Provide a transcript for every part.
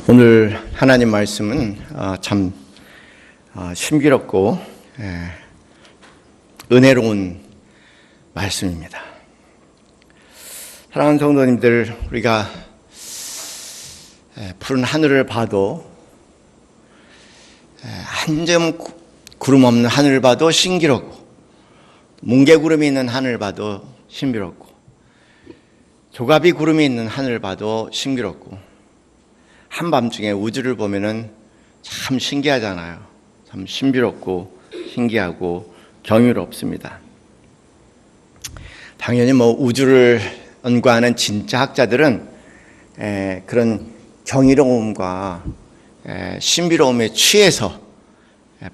오늘 하나님 말씀은 참 신비롭고 은혜로운 말씀입니다. 사랑하는 성도님들, 우리가 푸른 하늘을 봐도 한 점 구름 없는 하늘을 봐도 신기롭고, 뭉게구름이 있는 하늘을 봐도 신비롭고, 조갑이 구름이 있는 하늘을 봐도 신기롭고, 한밤중에 우주를 보면은 참 신기하잖아요. 참 신비롭고 신기하고 경이롭습니다. 당연히 우주를 연구하는 진짜 학자들은 그런 경이로움과 신비로움에 취해서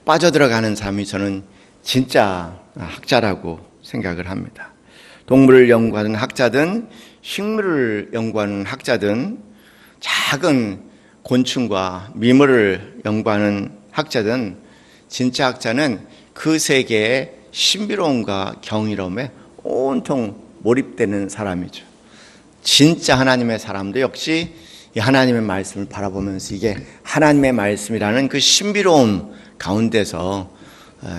빠져들어가는 사람이 저는 진짜 학자라고 생각을 합니다. 동물을 연구하는 학자든 식물을 연구하는 학자든 작은 곤충과 미물을 연구하는 학자든 진짜 학자는 그 세계의 신비로움과 경이로움에 온통 몰입되는 사람이죠. 진짜 하나님의 사람도 역시 이 하나님의 말씀을 바라보면서 이게 하나님의 말씀이라는 그 신비로움 가운데서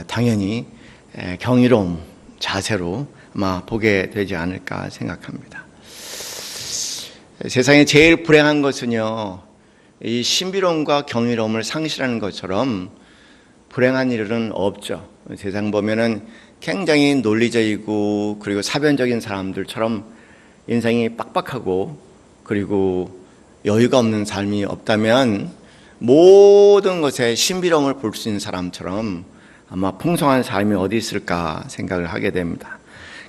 당연히 경이로움 자세로 아마 보게 되지 않을까 생각합니다. 세상에 제일 불행한 것은요, 이 신비로움과 경이로움을 상실하는 것처럼 불행한 일은 없죠. 세상 보면은 굉장히 논리적이고 그리고 사변적인 사람들처럼 인생이 빡빡하고 그리고 여유가 없는 삶이 없다면 모든 것에 신비로움을 볼 수 있는 사람처럼 아마 풍성한 삶이 어디 있을까 생각을 하게 됩니다.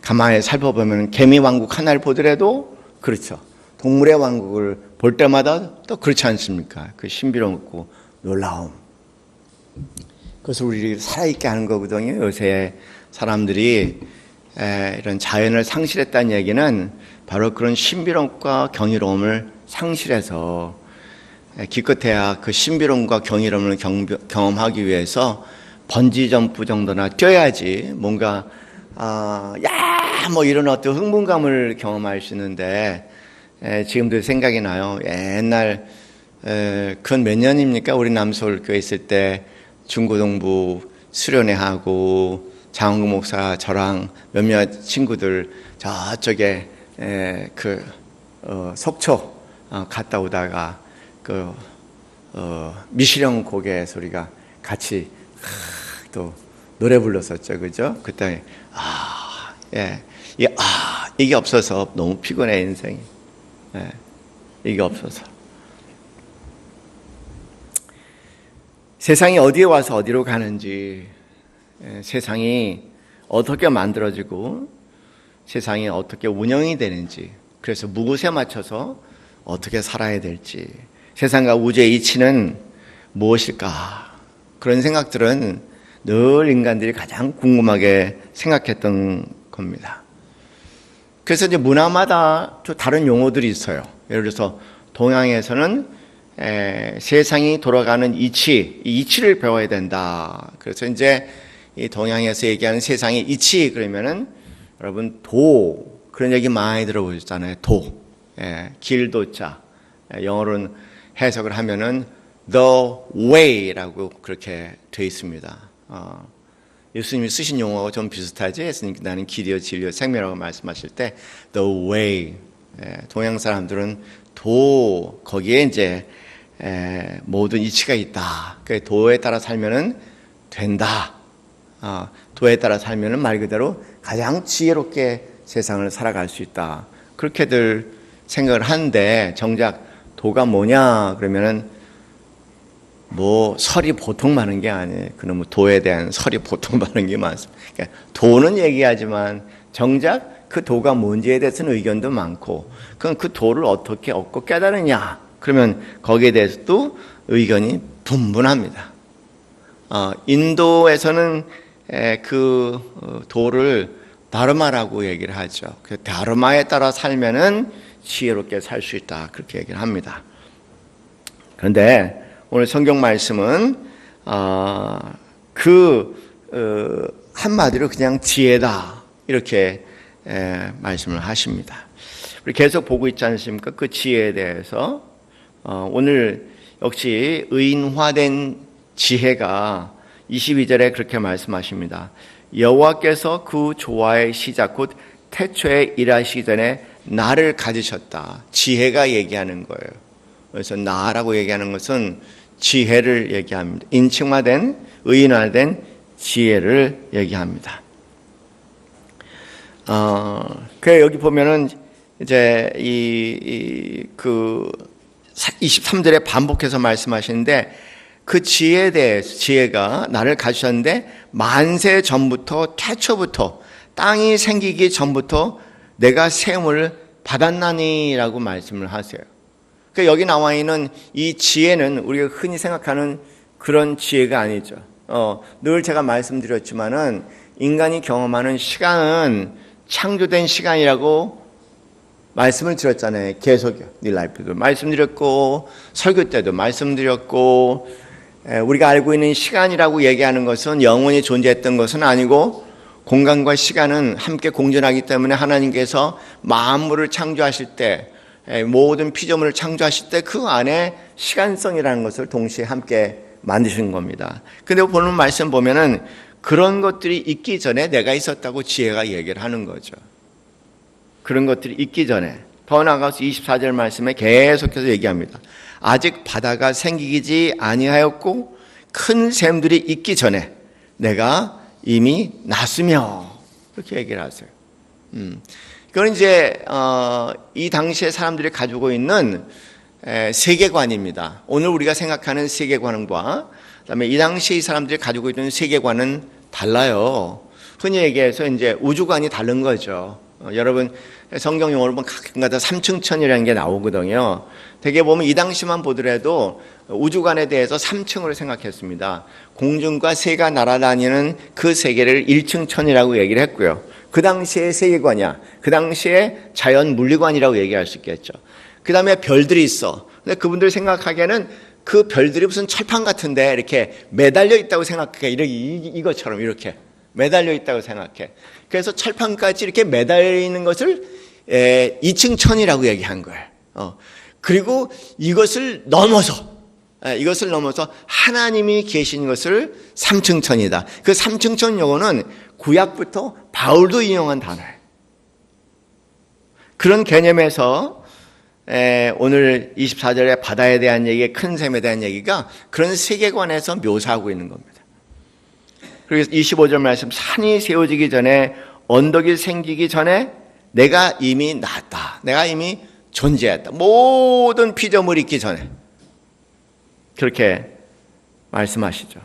가만히 살펴보면 개미 왕국 하나를 보더라도 그렇죠. 동물의 왕국을 볼 때마다 또 그렇지 않습니까? 그 신비롭고 놀라움. 그것을 우리 살아있게 하는 거거든요. 요새 사람들이 이런 자연을 상실했다는 얘기는 바로 그런 신비로움과 경이로움을 상실해서 기껏해야 그 신비로움과 경이로움을 경험하기 위해서 번지점프 정도나 뛰어야지 뭔가 이런 어떤 흥분감을 경험할 수 있는데 지금도 생각이 나요. 옛날 그건 몇 년입니까? 우리 남서울교회 있을 때 중고등부 수련회 하고 장원구 목사 저랑 몇몇 친구들 저쪽에 속초 갔다 오다가 미시령 고개에서 우리가 같이 또 노래 불렀었죠, 그죠? 그때 이게 없어서 너무 피곤해 인생이. 이게 없어서 세상이 어디에 와서 어디로 가는지, 세상이 어떻게 만들어지고 세상이 어떻게 운영이 되는지, 그래서 무엇에 맞춰서 어떻게 살아야 될지, 세상과 우주의 이치는 무엇일까, 그런 생각들은 늘 인간들이 가장 궁금하게 생각했던 겁니다. 그래서 이제 문화마다 또 다른 용어들이 있어요. 예를 들어서 동양에서는 세상이 돌아가는 이치, 이 이치를 배워야 된다. 그래서 이제 이 동양에서 얘기하는 세상의 이치, 그러면은 여러분 도, 그런 얘기 많이 들어보셨잖아요. 도, 길도자, 영어로는 해석을 하면은 the way라고 그렇게 되어 있습니다. 예수님이 쓰신 용어가 좀 비슷하지? 예수님 나는 길이요 진리요 생명이라고 말씀하실 때 the way, 동양 사람들은 도, 거기에 이제 모든 이치가 있다. 그 도에 따라 살면은 된다. 도에 따라 살면은 말 그대로 가장 지혜롭게 세상을 살아갈 수 있다. 그렇게들 생각을 하는데 정작 도가 뭐냐 그러면은 설이 보통 많은 게 아니에요. 그놈의 도에 대한 설이 보통 많은 게 많습니다. 그러니까 도는 얘기하지만 정작 그 도가 뭔지에 대해서는 의견도 많고, 그럼 그 도를 어떻게 얻고 깨달으냐? 그러면 거기에 대해서도 의견이 분분합니다. 인도에서는 그 도를 다르마라고 얘기를 하죠. 그 다르마에 따라 살면은 지혜롭게 살 수 있다. 그렇게 얘기를 합니다. 그런데 오늘 성경 말씀은 한마디로 그냥 지혜다 이렇게 말씀을 하십니다. 우리 계속 보고 있지 않습니까? 그 지혜에 대해서 오늘 역시 의인화된 지혜가 22절에 그렇게 말씀하십니다. 여호와께서 그 조화의 시작 곧 태초에 일하시기 전에 나를 가지셨다. 지혜가 얘기하는 거예요. 그래서 나라고 얘기하는 것은 지혜를 얘기합니다. 인칭화된, 의인화된 지혜를 얘기합니다. 그 여기 보면은 이제 그 23절에 반복해서 말씀하시는데 그 지혜에 대해서 지혜가 나를 가지셨는데 만세 전부터 태초부터 땅이 생기기 전부터 내가 세움을 받았나니라고 말씀을 하세요. 그러니까 여기 나와 있는 이 지혜는 우리가 흔히 생각하는 그런 지혜가 아니죠. 늘 제가 말씀드렸지만은 인간이 경험하는 시간은 창조된 시간이라고 말씀을 드렸잖아요. 계속요. 닐라이프도 말씀드렸고 설교 때도 말씀드렸고 우리가 알고 있는 시간이라고 얘기하는 것은 영원히 존재했던 것은 아니고 공간과 시간은 함께 공존하기 때문에 하나님께서 만물을 창조하실 때 모든 피조물을 창조하실 때 그 안에 시간성이라는 것을 동시에 함께 만드신 겁니다. 근데 보는 말씀 보면은 그런 것들이 있기 전에 내가 있었다고 지혜가 얘기를 하는 거죠. 그런 것들이 있기 전에 더 나아가서 24절 말씀에 계속해서 얘기합니다. 아직 바다가 생기지 아니하였고 큰 샘들이 있기 전에 내가 이미 났으며 그렇게 얘기를 하세요. 그건 이제 이 당시에 사람들이 가지고 있는 세계관입니다. 오늘 우리가 생각하는 세계관과 그다음에 이 당시에 이 사람들이 가지고 있는 세계관은 달라요. 흔히 얘기해서 이제 우주관이 다른 거죠. 여러분 성경 용어로 보면 가끔가다 삼층천이라는 게 나오거든요. 대개 보면 이 당시만 보더라도 우주관에 대해서 3층으로 생각했습니다. 공중과 새가 날아다니는 그 세계를 1층천이라고 얘기를 했고요. 그 당시의 세계관이야. 그 당시의 자연 물리관이라고 얘기할 수 있겠죠. 그 다음에 별들이 있어. 근데 그분들 생각하기에는 그 별들이 무슨 철판 같은데 이렇게 매달려 있다고 생각해. 이것처럼 이렇게 매달려 있다고 생각해. 그래서 철판까지 이렇게 매달려 있는 것을 2층 천이라고 얘기한 거예요. 그리고 이것을 넘어서 하나님이 계신 것을 3층 천이다. 그 3층 천 용어는 구약부터 바울도 인용한 단어예요. 그런 개념에서 오늘 24절에 바다에 대한 얘기, 큰 샘에 대한 얘기가 그런 세계관에서 묘사하고 있는 겁니다. 그래서 25절 말씀, 산이 세워지기 전에 언덕이 생기기 전에 내가 이미 났다. 내가 이미 존재했다. 모든 피조물이 있기 전에 그렇게 말씀하시죠.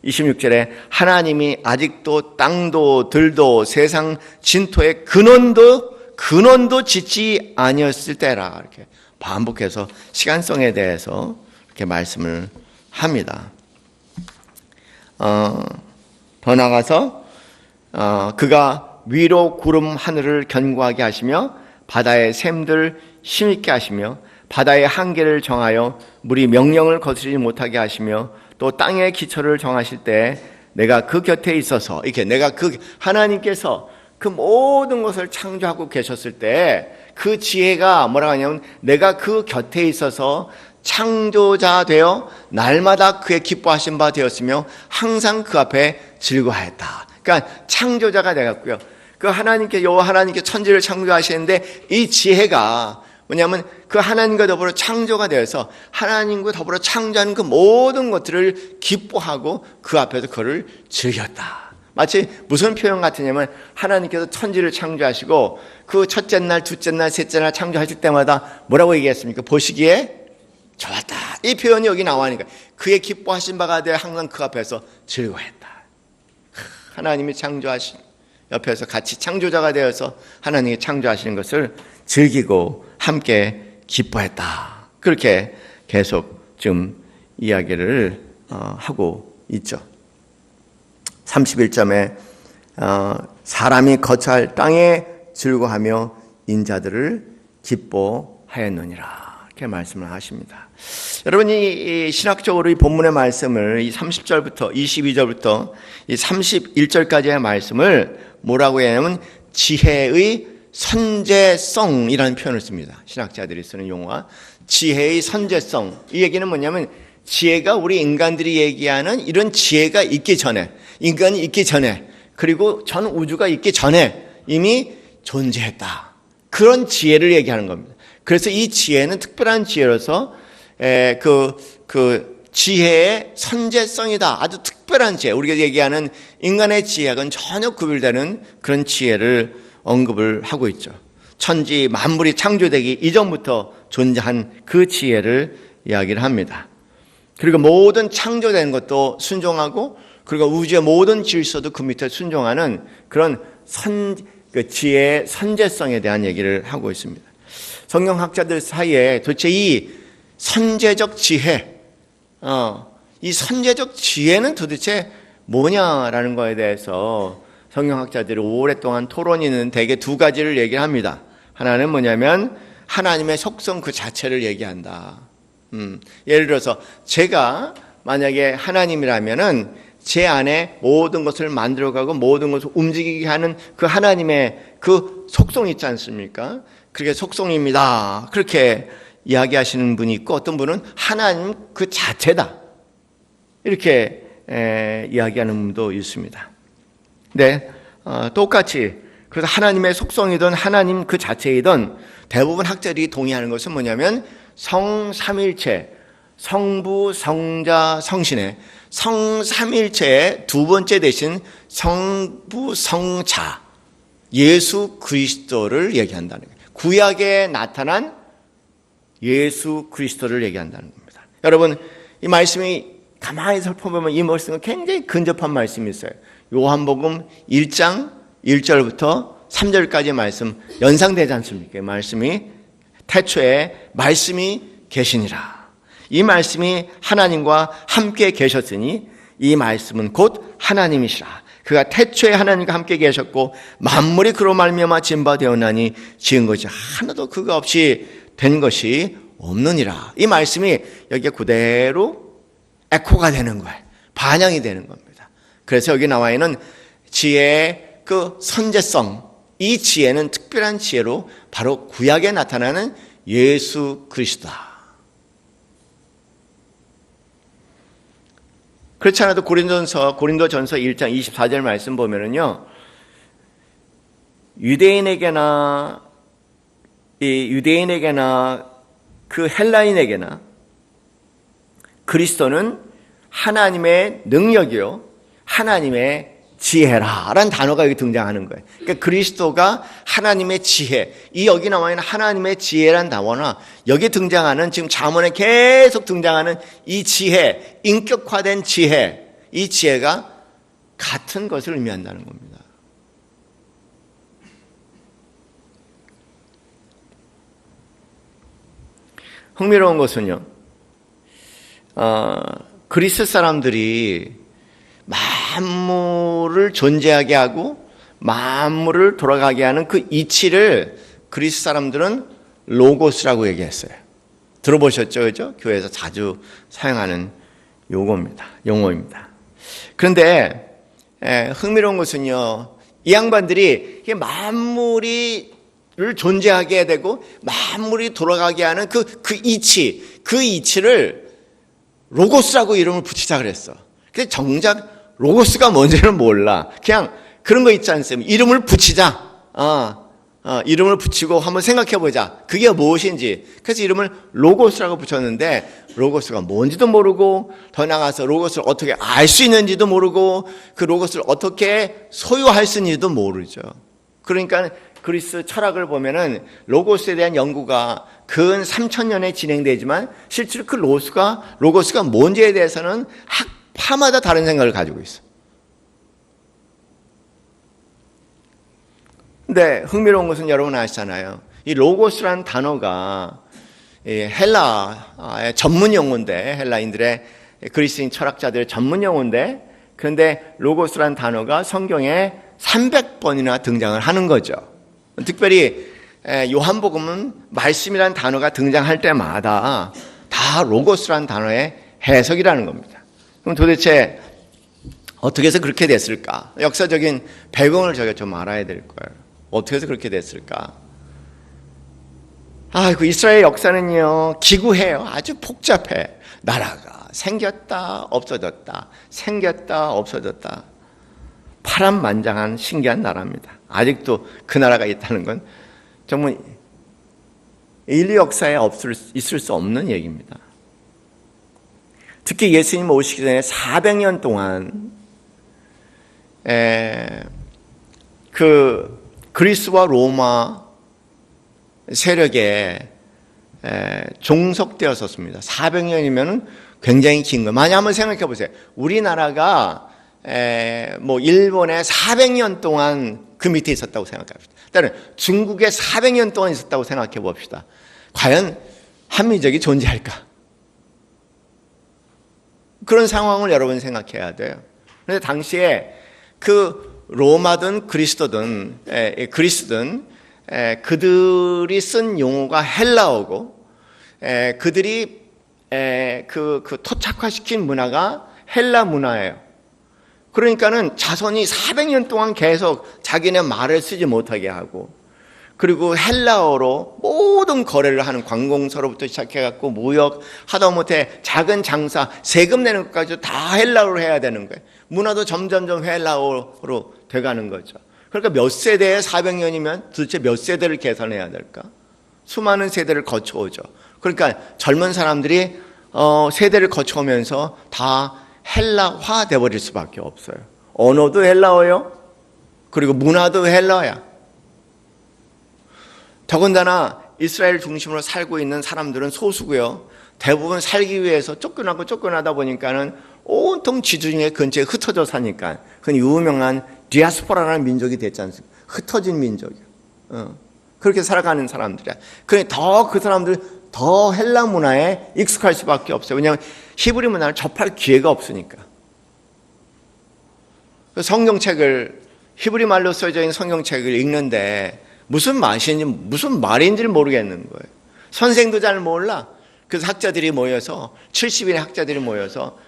26절에 하나님이 아직도 땅도 들도 세상 진토의 근원도 짓지 아니었을 때라 이렇게 반복해서 시간성에 대해서 이렇게 말씀을 합니다. 더 나아가서 그가 위로 구름 하늘을 견고하게 하시며 바다의 샘들 힘있게 하시며 바다의 한계를 정하여 물이 명령을 거스르지 못하게 하시며 또 땅의 기초를 정하실 때 내가 그 곁에 있어서 이렇게 내가 그 하나님께서 그 모든 것을 창조하고 계셨을 때 그 지혜가 뭐라고 하냐면 내가 그 곁에 있어서 창조자 되어 날마다 그의 기뻐하신 바 되었으며 항상 그 앞에 즐거워했다. 그러니까 창조자가 되었고요. 그 하나님께 여호와 하나님께 천지를 창조하시는데 이 지혜가 뭐냐면 그 하나님과 더불어 창조가 되어서 하나님과 더불어 창조하는 그 모든 것들을 기뻐하고 그 앞에서 그를 즐겼다. 마치 무슨 표현 같으냐면 하나님께서 천지를 창조하시고 그 첫째 날, 둘째 날, 셋째 날 창조하실 때마다 뭐라고 얘기했습니까? 보시기에 좋았다. 이 표현이 여기 나와니까 그의 기뻐하신 바가 되어 항상 그 앞에서 즐거워했다. 하나님이 창조하신 옆에서 같이 창조자가 되어서 하나님이 창조하시는 것을 즐기고 함께 기뻐했다. 그렇게 계속 좀 이야기를 하고 있죠. 31점에 사람이 거처할 땅에 즐거워하며 인자들을 기뻐하였느니라 이렇게 말씀을 하십니다. 여러분이 신학적으로 이 본문의 말씀을 이 30절부터 22절부터 이 31절까지의 말씀을 뭐라고 해야 하냐면 지혜의 선제성이라는 표현을 씁니다. 신학자들이 쓰는 용어가 지혜의 선제성. 이 얘기는 뭐냐면 지혜가 우리 인간들이 얘기하는 이런 지혜가 있기 전에, 인간이 있기 전에, 그리고 전 우주가 있기 전에 이미 존재했다. 그런 지혜를 얘기하는 겁니다. 그래서 이 지혜는 특별한 지혜로서 그 지혜의 선제성이다. 아주 특별한 지혜. 우리가 얘기하는 인간의 지혜하고는 전혀 구별되는 그런 지혜를 언급을 하고 있죠. 천지 만물이 창조되기 이전부터 존재한 그 지혜를 이야기를 합니다. 그리고 모든 창조된 것도 순종하고, 그리고 우주의 모든 질서도 그 밑에 순종하는 그런 그 지혜의 선제성에 대한 얘기를 하고 있습니다. 성경학자들 사이에 도대체 이 선제적 지혜, 이 선제적 지혜는 도대체 뭐냐라는 거에 대해서 성경학자들이 오랫동안 토론이 있는 대개 두 가지를 얘기를 합니다. 하나는 뭐냐면 하나님의 속성 그 자체를 얘기한다. 예를 들어서 제가 만약에 하나님이라면은 제 안에 모든 것을 만들어가고 모든 것을 움직이게 하는 그 하나님의 그 속성이 있지 않습니까? 그게 속성입니다. 그렇게 이야기하시는 분이 있고, 어떤 분은 하나님 그 자체다. 이렇게 이야기하는 분도 있습니다. 네, 똑같이 그래서 하나님의 속성이든 하나님 그 자체이든 대부분 학자들이 동의하는 것은 뭐냐면 성삼일체, 성부, 성자, 성신의 성삼일체의 두 번째 대신 성부, 성자 예수 그리스도를 얘기한다는 거예요. 구약에 나타난 예수 그리스도를 얘기한다는 겁니다. 여러분, 이 말씀이 가만히 살펴보면 이 말씀은 굉장히 근접한 말씀이 있어요. 요한복음 1장 1절부터 3절까지 말씀 연상되지 않습니까? 이 말씀이 태초에 말씀이 계시니라. 이 말씀이 하나님과 함께 계셨으니 이 말씀은 곧 하나님이시라. 그가 태초에 하나님과 함께 계셨고 만물이 그로 말미암아 지은 바 되었나니 지은 것이 하나도 그가 없이 된 것이 없느니라. 이 말씀이 여기에 그대로 에코가 되는 거예요. 반영이 되는 겁니다. 그래서 여기 나와 있는 지혜의 그 선제성, 이 지혜는 특별한 지혜로 바로 구약에 나타나는 예수 그리스도다. 그렇지 않아도 고린도전서 1장 24절 말씀 보면은요, 유대인에게나 그 헬라인에게나 그리스도는 하나님의 능력이요 하나님의 지혜라라는 단어가 여기 등장하는 거예요. 그러니까 그리스도가 하나님의 지혜, 이 여기 나와 있는 하나님의 지혜라는 단어나 여기 등장하는 지금 잠언에 계속 등장하는 이 지혜, 인격화된 지혜, 이 지혜가 같은 것을 의미한다는 겁니다. 흥미로운 것은요, 그리스 사람들이 만물을 존재하게 하고 만물을 돌아가게 하는 그 이치를 그리스 사람들은 로고스라고 얘기했어요. 들어보셨죠? 그죠? 교회에서 자주 사용하는 용어입니다. 그런데 흥미로운 것은요, 이 양반들이 만물을 존재하게 되고 만물이 돌아가게 하는 그 이치를 로고스라고 이름을 붙이자 그랬어. 근데 정작 로고스가 뭔지는 몰라. 그냥 그런 거 있지 않습니까? 이름을 붙이자. 이름을 붙이고 한번 생각해보자. 그게 무엇인지. 그래서 이름을 로고스라고 붙였는데 로고스가 뭔지도 모르고, 더 나아가서 로고스를 어떻게 알 수 있는지도 모르고, 그 로고스를 어떻게 소유할 수 있는지도 모르죠. 그러니까 그리스 철학을 보면은 로고스에 대한 연구가 근 3000년에 진행되지만 실제로 그 로고스가 뭔지에 대해서는 학파마다 다른 생각을 가지고 있어. 근데 흥미로운 것은 여러분 아시잖아요. 이 로고스라는 단어가 헬라의 전문 용어인데, 헬라인들의 그리스인 철학자들의 전문 용어인데, 그런데 로고스라는 단어가 성경에 300번이나 등장을 하는 거죠. 특별히 요한복음은 말씀이라는 단어가 등장할 때마다 다 로고스라는 단어의 해석이라는 겁니다. 그럼 도대체 어떻게 해서 그렇게 됐을까? 역사적인 배경을 저희가 좀 알아야 될 거예요. 어떻게 해서 그렇게 됐을까? 그 이스라엘 역사는요, 기구해요. 아주 복잡해. 나라가 생겼다, 없어졌다, 생겼다, 없어졌다. 파란만장한 신기한 나라입니다. 아직도 그 나라가 있다는 건 정말 인류 역사에 있을 수 없는 얘기입니다. 특히 예수님 오시기 전에 400년 동안 그 그리스와 로마 세력에 종속되었었습니다. 400년이면 굉장히 긴 거예요. 만약 한번 생각해 보세요. 우리나라가 일본에 400년 동안 그 밑에 있었다고 생각합시다. 일단은 중국에 400년 동안 있었다고 생각해 봅시다. 과연 한민족이 존재할까? 그런 상황을 여러분 생각해야 돼요. 그런데 당시에 그 로마든 그리스든 그들이 쓴 용어가 헬라어고 그들이 그 토착화시킨 문화가 헬라 문화예요. 그러니까는 자손이 400년 동안 계속 자기네 말을 쓰지 못하게 하고, 그리고 헬라어로 모든 거래를 하는 관공서로부터 시작해갖고 무역, 하다못해 작은 장사, 세금 내는 것까지 다 헬라어로 해야 되는 거예요. 문화도 점점점 헬라어로 돼가는 거죠. 그러니까 몇 세대에 400년이면 도대체 몇 세대를 계산해야 될까? 수많은 세대를 거쳐오죠. 그러니까 젊은 사람들이 세대를 거쳐오면서 다 헬라화 돼버릴 수밖에 없어요. 언어도 헬라어요. 그리고 문화도 헬라어야. 더군다나 이스라엘 중심으로 살고 있는 사람들은 소수고요. 대부분 살기 위해서 쫓겨나다 보니까는 온통 지중해 근처에 흩어져 사니까 그건 유명한 디아스포라라는 민족이 됐지 않습니까? 흩어진 민족이에요. 그렇게 살아가는 사람들이야. 그래 더 그 사람들 더 헬라 문화에 익숙할 수밖에 없어요. 왜냐하면 히브리 문화를 접할 기회가 없으니까. 성경책을 히브리 말로 써져 있는 성경책을 읽는데 무슨 말인지를 모르겠는 거예요. 선생도 잘 몰라. 그래서 학자들이 모여서 70인의 학자들이 모여서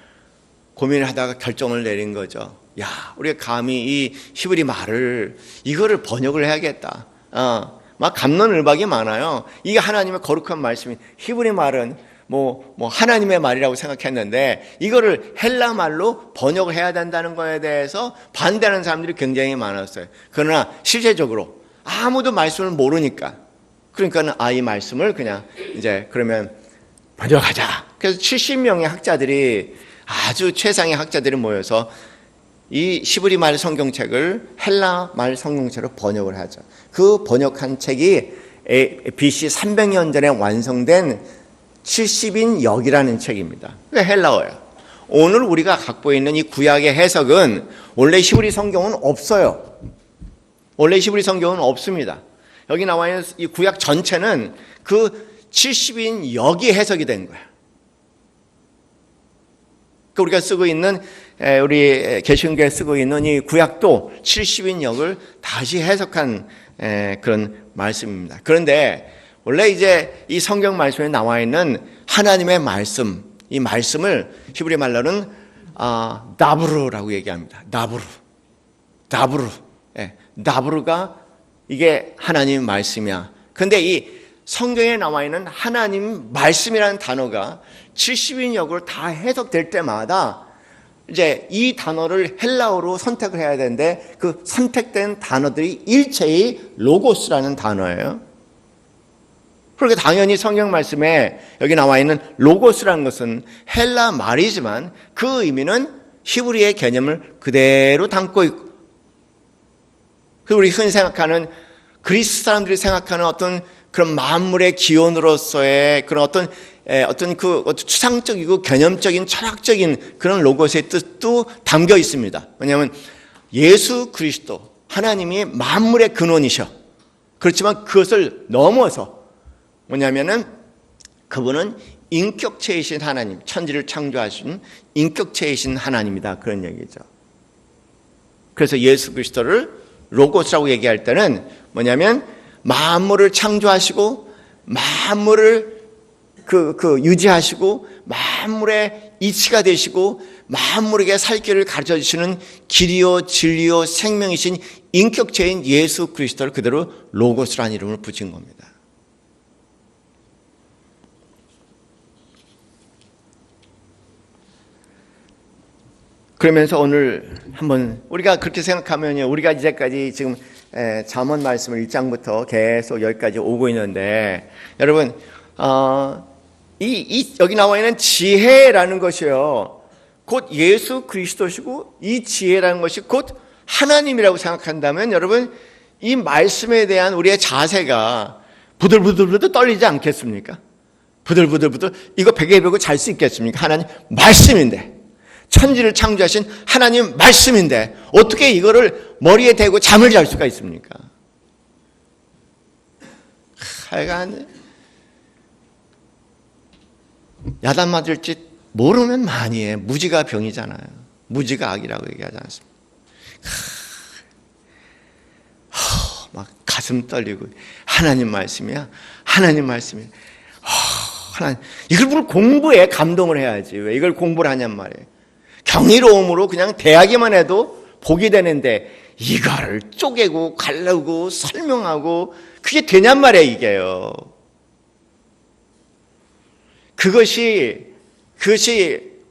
고민을 하다가 결정을 내린 거죠. 야, 우리가 감히 이 히브리 말을 이거를 번역을 해야겠다. 막 갑론을박이 많아요. 이게 하나님의 거룩한 말씀이 히브리 말은 뭐 하나님의 말이라고 생각했는데 이거를 헬라 말로 번역을 해야 된다는 거에 대해서 반대하는 사람들이 굉장히 많았어요. 그러나 실제적으로 아무도 말씀을 모르니까 그러니까는 이 말씀을 그냥 이제 그러면 번역하자. 그래서 70명의 학자들이 아주 최상의 학자들이 모여서 이 히브리 말 성경책을 헬라 말 성경책으로 번역을 하죠. 그 번역한 책이 BC 300년 전에 완성된 70인 역이라는 책입니다. 그게 헬라어예요. 오늘 우리가 갖고 있는 이 구약의 해석은 원래 히브리 성경은 없어요. 원래 히브리 성경은 없습니다. 여기 나와 있는 이 구약 전체는 그 70인 역이 해석이 된 거예요. 우리가 쓰고 있는 우리 개신교에 쓰고 있는 이 구약도 70인 역을 다시 해석한 그런 말씀입니다. 그런데 원래 이제 이 성경 말씀에 나와 있는 하나님의 말씀, 이 말씀을 히브리 말로는 나브루라고 얘기합니다. 나브루. 나브루가 이게 하나님의 말씀이야. 근데 이 성경에 나와 있는 하나님 말씀이라는 단어가 70인 역으로 다 해석될 때마다 이제 이 단어를 헬라어로 선택을 해야 되는데 그 선택된 단어들이 일체의 로고스라는 단어예요. 그렇게 당연히 성경 말씀에 여기 나와 있는 로고스라는 것은 헬라 말이지만 그 의미는 히브리의 개념을 그대로 담고 있고, 그리고 우리 흔히 생각하는 그리스 사람들이 생각하는 어떤 그런 만물의 기원으로서의 그런 어떤 추상적이고 개념적인 철학적인 그런 로고스의 뜻도 담겨 있습니다. 왜냐하면 예수 그리스도 하나님이 만물의 근원이셔. 그렇지만 그것을 넘어서 뭐냐면은 그분은 인격체이신 하나님, 천지를 창조하신 인격체이신 하나님이다. 그런 얘기죠. 그래서 예수 그리스도를 로고스라고 얘기할 때는 뭐냐면 만물을 창조하시고 만물을 유지하시고 만물의 이치가 되시고 만물에게 살 길을 가르쳐 주시는 길이요 진리요 생명이신 인격체인 예수 그리스도를 그대로 로고스라는 이름을 붙인 겁니다. 그러면서 오늘 한번 우리가 그렇게 생각하면요, 우리가 이제까지 지금 잠언 말씀을 1장부터 계속 여기까지 오고 있는데, 여러분 여기 나와 있는 지혜라는 것이요, 곧 예수 그리스도시고, 이 지혜라는 것이 곧 하나님이라고 생각한다면, 여러분 이 말씀에 대한 우리의 자세가 부들부들 떨리지 않겠습니까? 부들부들 이거 베개 베고 잘 수 있겠습니까? 하나님 말씀인데, 천지를 창조하신 하나님 말씀인데 어떻게 이거를 머리에 대고 잠을 잘 수가 있습니까? 하여간 야단 맞을지 모르면 많이 해. 무지가 병이잖아요. 무지가 악이라고 얘기하지 않습니까? 막 가슴 떨리고, 하나님 말씀이야, 하나님 말씀이야. 하나님, 이걸 뭘 공부해? 감동을 해야지. 왜 이걸 공부를 하냔 말이에요. 경이로움으로 그냥 대하기만 해도 복이 되는데 이거를 쪼개고 갈르고 설명하고 그게 되냔 말이에요, 이게요. 그것이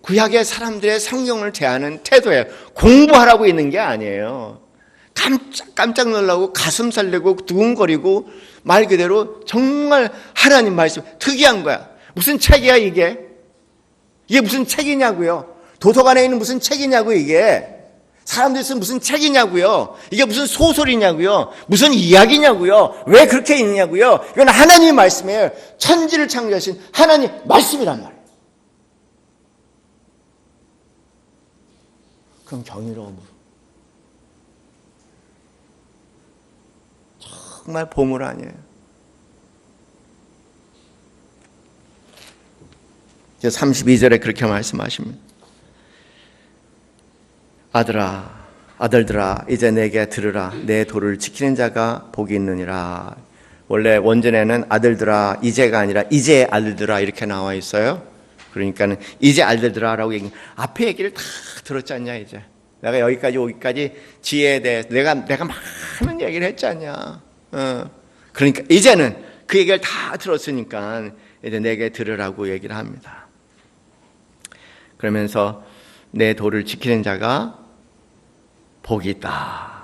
구약의 사람들의 성경을 대하는 태도예요. 공부하라고 있는 게 아니에요. 깜짝 놀라고 가슴 설레고 두근거리고, 말 그대로 정말 하나님 말씀, 특이한 거야. 무슨 책이야 이게? 이게 무슨 책이냐고요? 도서관에 있는 무슨 책이냐고요 이게? 사람들이 쓴 무슨 책이냐고요? 이게 무슨 소설이냐고요? 무슨 이야기냐고요? 왜 그렇게 있냐고요? 이건 하나님 말씀이에요. 천지를 창조하신 하나님 말씀이란 말이에요. 그럼 경이로움으로 정말 보물 아니에요. 이제 32절에 그렇게 말씀하십니다. 아들아, 아들들아, 이제 내게 들으라. 내 도를 지키는 자가 복이 있느니라. 원래 원전에는 아들들아, 이제가 아니라 이제 아들들아 이렇게 나와 있어요. 그러니까는 이제 아들들아라고 얘기. 앞에 얘기를 다 들었지 않냐 이제. 내가 여기까지 오기까지 지혜에 대해 내가 많은 얘기를 했지 않냐. 그러니까 이제는 그 얘기를 다 들었으니까 이제 내게 들으라고 얘기를 합니다. 그러면서 내 도를 지키는 자가 복이 있다.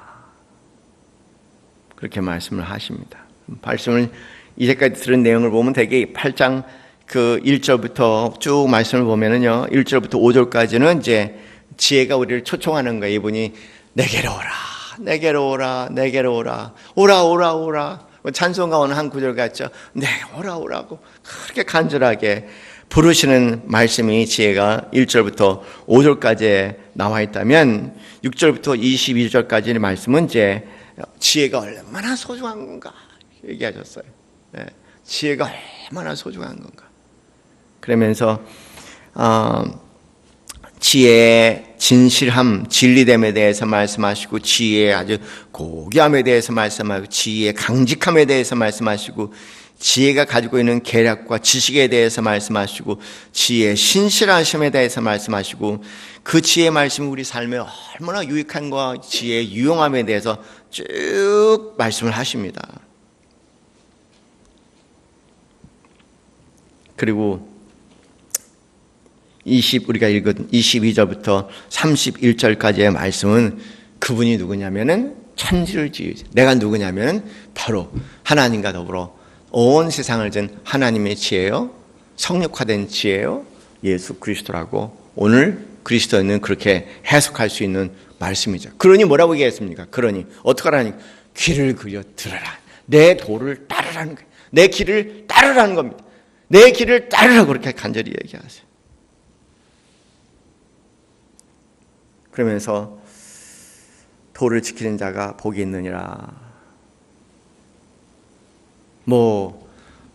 그렇게 말씀을 하십니다. 말씀을 이제까지 들은 내용을 보면 되게 8장 그 1절부터 쭉 말씀을 보면은요, 1절부터 5절까지는 이제 지혜가 우리를 초청하는 거예요. 이분이 내게로 오라, 내게로 오라, 내게로 오라, 오라, 오라, 오라. 찬송가 오는 한 구절 같죠. 네, 오라, 오라고 그렇게 간절하게 부르시는 말씀이 지혜가 1절부터 5절까지 나와 있다면 6절부터 22절까지의 말씀은 이제 지혜가 얼마나 소중한 건가 얘기하셨어요. 네, 지혜가 얼마나 소중한 건가. 그러면서 지혜의 진실함, 진리됨에 대해서 말씀하시고, 지혜의 아주 고귀함에 대해서 말씀하시고, 지혜의 강직함에 대해서 말씀하시고, 지혜가 가지고 있는 계략과 지식에 대해서 말씀하시고, 지혜의 신실하심에 대해서 말씀하시고, 그 지혜의 말씀이 우리 삶에 얼마나 유익한가, 지혜의 유용함에 대해서 쭉 말씀을 하십니다. 그리고 우리가 읽은 22절부터 31절까지의 말씀은 그분이 누구냐면은 천지를 지으신, 내가 누구냐면은 바로 하나님과 더불어 온 세상을 진 하나님의 지혜요, 성육화된 지혜요, 예수 그리스도라고 오늘 그리스도인은 그렇게 해석할 수 있는 말씀이죠. 그러니 뭐라고 얘기했습니까? 그러니 어떡하라니? 귀를 그려 들으라. 내 도를 따르라는 거예요. 내 길을 따르라는 겁니다. 내 길을 따르라고 그렇게 간절히 얘기하세요. 그러면서 도를 지키는 자가 복이 있느니라. 뭐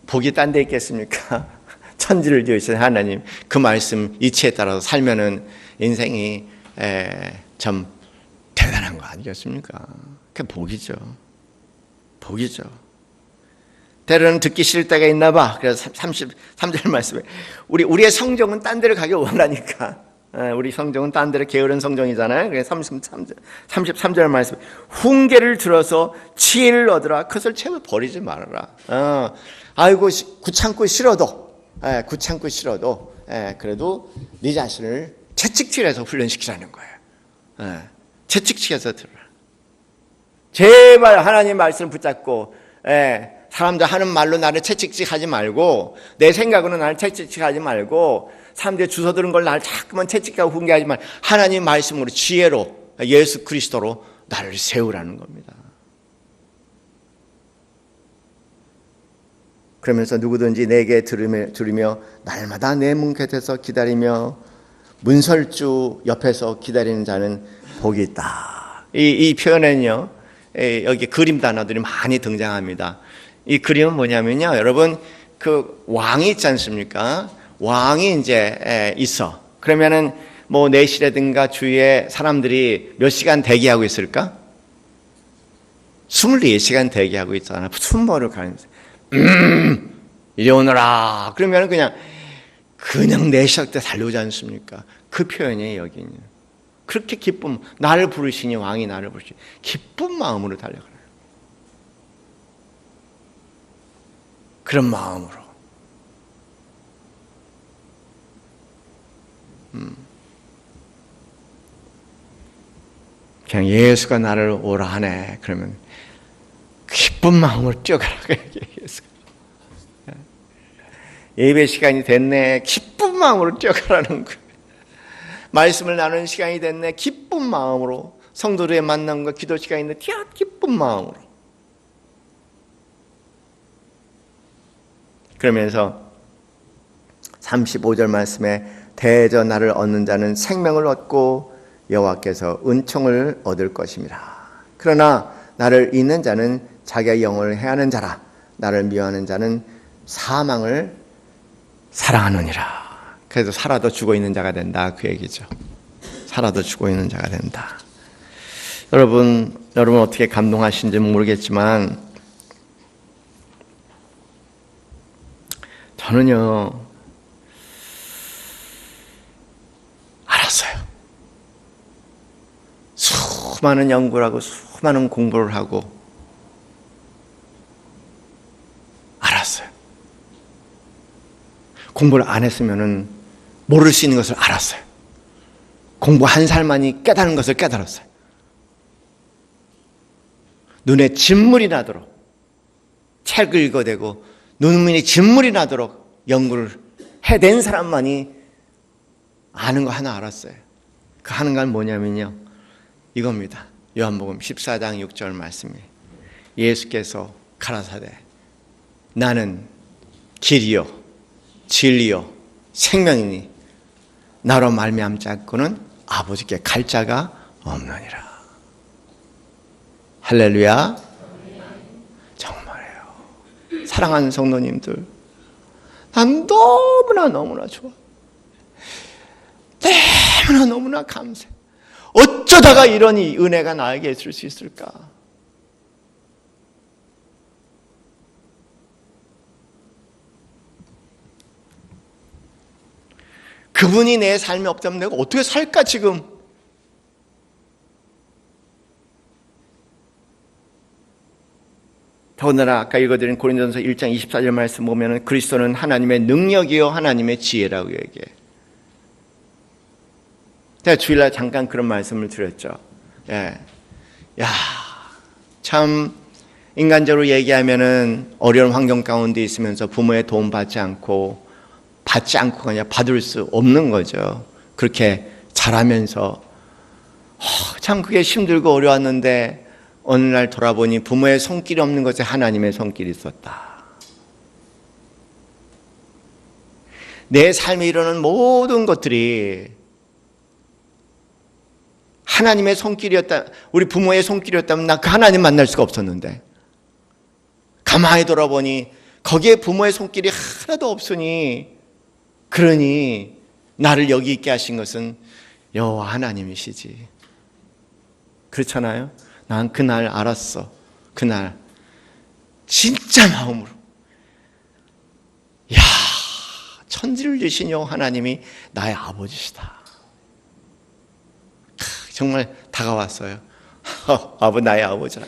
복이 딴 데 있겠습니까? 천지를 지으신 하나님 그 말씀 이치에 따라서 살면은 인생이 참 대단한 거 아니겠습니까? 그게 복이죠. 복이죠. 때로는 듣기 싫을 때가 있나 봐. 그래서 33절 말씀에 우리의 성정은 딴 데를 가기 원하니까, 우리 성정은 딴 데를 게으른 성정이잖아요. 그래서 33절 말씀, 훈계를 들어서 지혜를 얻으라. 그것을 채워 버리지 말아라. 아이고 구창고 싫어도, 그래도 네 자신을 채찍질해서 훈련시키라는 거예요. 채찍질해서 들어라. 제발 하나님 말씀 붙잡고, 사람들 하는 말로 나를 채찍질하지 말고, 내 생각으로 나를 채찍질하지 말고, 사람들이 주워 들은 걸 나를 자꾸만 채찍하고 훈계하지 말고, 하나님 말씀으로 지혜로 예수 그리스도로 나를 세우라는 겁니다. 그러면서 누구든지 내게 들으며 날마다 내 문 곁에서 기다리며 문설주 옆에서 기다리는 자는 복이 있다. 이 표현은요, 여기 그림 단어들이 많이 등장합니다. 이 그림은 뭐냐면요, 여러분, 그 왕이 있지 않습니까? 왕이 이제 있어. 그러면은 뭐 내실이라든가 주위에 사람들이 몇 시간 대기하고 있을까? 24시간 대기하고 있잖아. 순번을 가면서 이리 오너라. 그러면은 그냥 내 시작 때 달려오지 않습니까? 그 표현이에요, 여기는. 그렇게 기쁨, 나를 부르시니, 왕이 나를 부르시니 기쁜 마음으로 달려가라. 그런 마음으로. 그냥 예수가 나를 오라 하네. 그러면 기쁜 마음으로 뛰어가라. 예수가. 예배 시간이 됐네. 기쁜 마음으로 뛰어가라는 거예요. 말씀을 나누는 시간이 됐네. 기쁜 마음으로. 성도들의 만남과 기도 시간이 있는데 기쁜 마음으로. 그러면서 35절 말씀에 대저 나를 얻는 자는 생명을 얻고 여호와께서 은총을 얻을 것입니다. 그러나 나를 잊는 자는 자기의 영혼을 해하는 자라. 나를 미워하는 자는 사망을 사랑하느니라. 그래서 살아도 죽어 있는 자가 된다, 그 얘기죠. 살아도 죽어 있는 자가 된다. 여러분 어떻게 감동하신지 모르겠지만 저는요, 알았어요. 수많은 연구를 하고 수많은 공부를 하고 알았어요. 공부를 안 했으면은 모를 수 있는 것을 알았어요. 공부 한 살만이 깨달은 것을 깨달았어요. 눈에 진물이 나도록 책을 읽어대고 눈물이 진물이 나도록 연구를 해낸 사람만이 아는 거 하나 알았어요. 그 하는 건 뭐냐면요, 이겁니다. 요한복음 14장 6절 말씀이에요. 예수께서 가라사대 나는 길이요 진리요 생명이니 나로 말미암지 않고는 아버지께 갈 자가 없느니라. 할렐루야. 정말이에요. 사랑하는 성도님들, 난 너무나 좋아. 너무나 감사해. 어쩌다가 이런 은혜가 나에게 있을 수 있을까? 그분이 내 삶에 없다면 내가 어떻게 살까 지금? 더군다나 아까 읽어드린 고린도전서 1장 24절 말씀 보면 그리스도는 하나님의 능력이요 하나님의 지혜라고 얘기해. 제가 주일날 잠깐 그런 말씀을 드렸죠. 참 인간적으로 얘기하면은 어려운 환경 가운데 있으면서 부모의 도움 받지 않고 그냥 받을 수 없는 거죠. 그렇게 자라면서 참 그게 힘들고 어려웠는데 어느 날 돌아보니 부모의 손길이 없는 것에 하나님의 손길이 있었다. 내 삶에 이루는 모든 것들이 하나님의 손길이었다, 우리 부모의 손길이었다면 나 그 하나님 만날 수가 없었는데 가만히 돌아보니 거기에 부모의 손길이 하나도 없으니, 그러니 나를 여기 있게 하신 것은 여호와 하나님이시지. 그렇잖아요. 난 그날 알았어. 그날 진짜 마음으로 천지를 주신 여호와 하나님이 나의 아버지시다. 정말 다가왔어요. 나의 아버지라.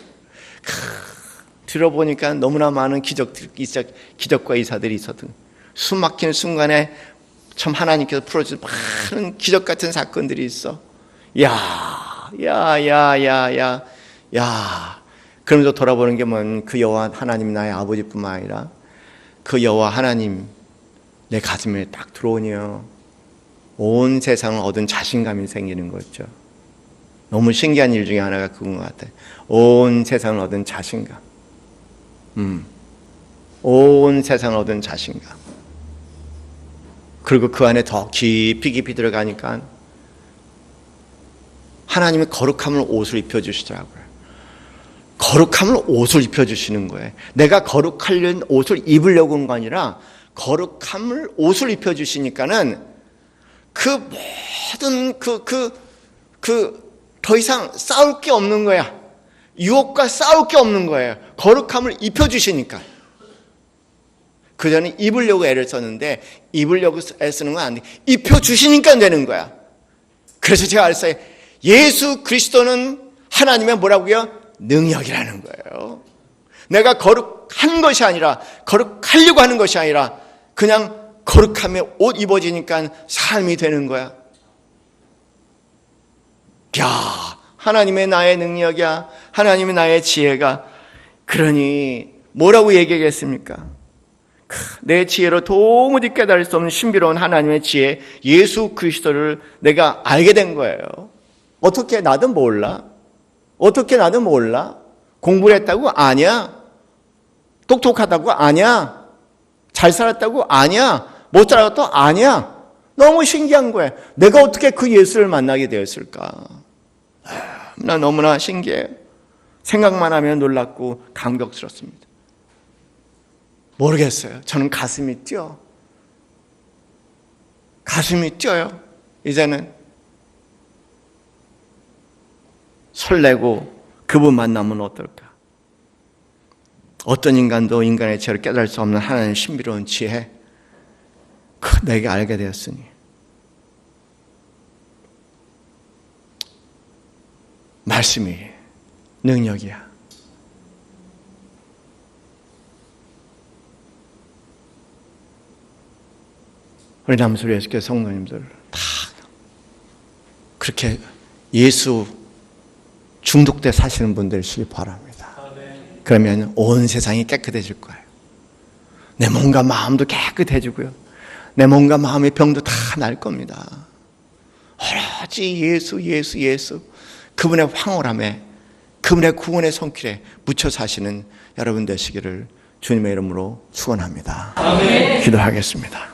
들어보니까 너무나 많은 기적과 이사들이 있었던, 숨 막히는 순간에 참 하나님께서 풀어주신 많은 기적 같은 사건들이 있어. 그러면서 돌아보는 게 그 여호와 하나님 나의 아버지뿐만 아니라 그 여호와 하나님 내 가슴에 딱 들어오니요, 온 세상을 얻은 자신감이 생기는 거죠. 너무 신기한 일 중에 하나가 그건 것 같아요. 온 세상을 얻은 자신감. 온 세상을 얻은 자신감. 그리고 그 안에 더 깊이 들어가니까 하나님의 거룩함을 옷을 입혀주시더라고요. 거룩함을 옷을 입혀주시는 거예요. 내가 거룩하려는 옷을 입으려고 한 거 아니라 거룩함을 옷을 입혀주시니까는 그 모든 더 이상 싸울 게 없는 거야. 유혹과 싸울 게 없는 거예요. 거룩함을 입혀주시니까. 그전에 입으려고 애를 썼는데 입으려고 애쓰는 건 안 돼. 입혀주시니까 되는 거야. 그래서 제가 알았어요. 예수 그리스도는 하나님의 뭐라고요? 능력이라는 거예요. 내가 거룩한 것이 아니라, 거룩하려고 하는 것이 아니라 그냥 거룩함에 옷 입어지니까 삶이 되는 거야. 하나님의 나의 능력이야. 하나님의 나의 지혜가. 그러니 뭐라고 얘기하겠습니까? 내 지혜로 도무지 깨달을 수 없는 신비로운 하나님의 지혜, 예수 그리스도를 내가 알게 된 거예요. 어떻게? 나도 몰라. 어떻게? 나도 몰라. 공부를 했다고? 아니야. 똑똑하다고? 아니야. 잘 살았다고? 아니야. 못 살았다고? 아니야. 너무 신기한 거예요. 내가 어떻게 그 예수를 만나게 되었을까? 나 너무나 신기해요. 생각만 하면 놀랍고 감격스럽습니다. 모르겠어요. 저는 가슴이 뛰어. 가슴이 뛰어요. 이제는 설레고 그분 만나면 어떨까? 어떤 인간도 인간의 지혜를 깨달을 수 없는 하나님의 신비로운 지혜, 내게 알게 되었으니 말씀이 능력이야. 우리 남수리 예수교 성도님들 다 그렇게 예수 중독돼 사시는 분들이시기 바랍니다. 그러면 온 세상이 깨끗해질 거예요. 내 몸과 마음도 깨끗해지고요. 내 몸과 마음의 병도 다 날 겁니다. 오로지 예수 그분의 황홀함에, 그분의 구원의 손길에 묻혀 사시는 여러분 되시기를 주님의 이름으로 축원합니다. 기도하겠습니다.